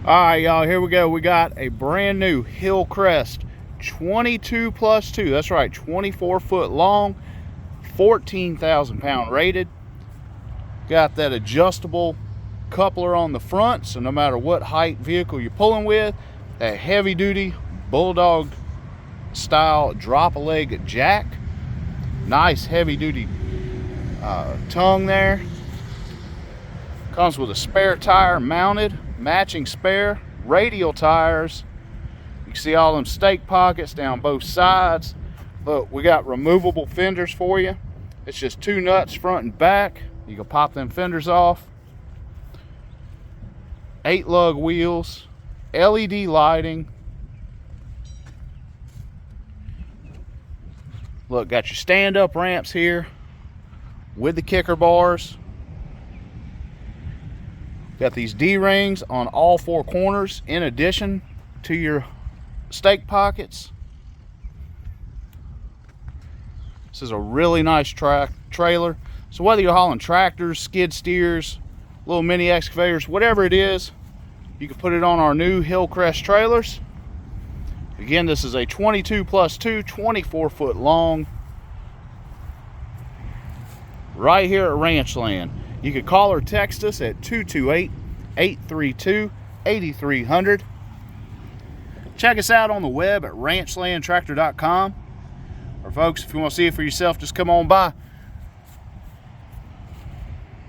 All right, y'all, here we go. We got a brand new Hillcrest 22+2. That's right, 24 foot long, 14,000 pound rated. Got that adjustable coupler on the front, so no matter what height vehicle you're pulling with, that heavy duty bulldog style drop a leg jack. Nice heavy duty tongue there. Comes with a spare tire mounted, matching spare radial tires. You can see all them stake pockets down both sides. Look, we got removable fenders for you. It's just 2 nuts front and back. You can pop them fenders off. 8 lug wheels, LED lighting. Look, got your stand-up ramps here with the kicker bars. Got these D-rings on all 4 corners in addition to your stake pockets. This is a really nice trailer. So whether you're hauling tractors, skid steers, little mini excavators, whatever it is, you can put it on our new Hillcrest trailers. Again, this is a 22+2, 24 foot long, right here at Ranchland. You can call or text us at 228-832-8300. Check us out on the web at ranchlandtractor.com. Or folks, if you want to see it for yourself, just come on by.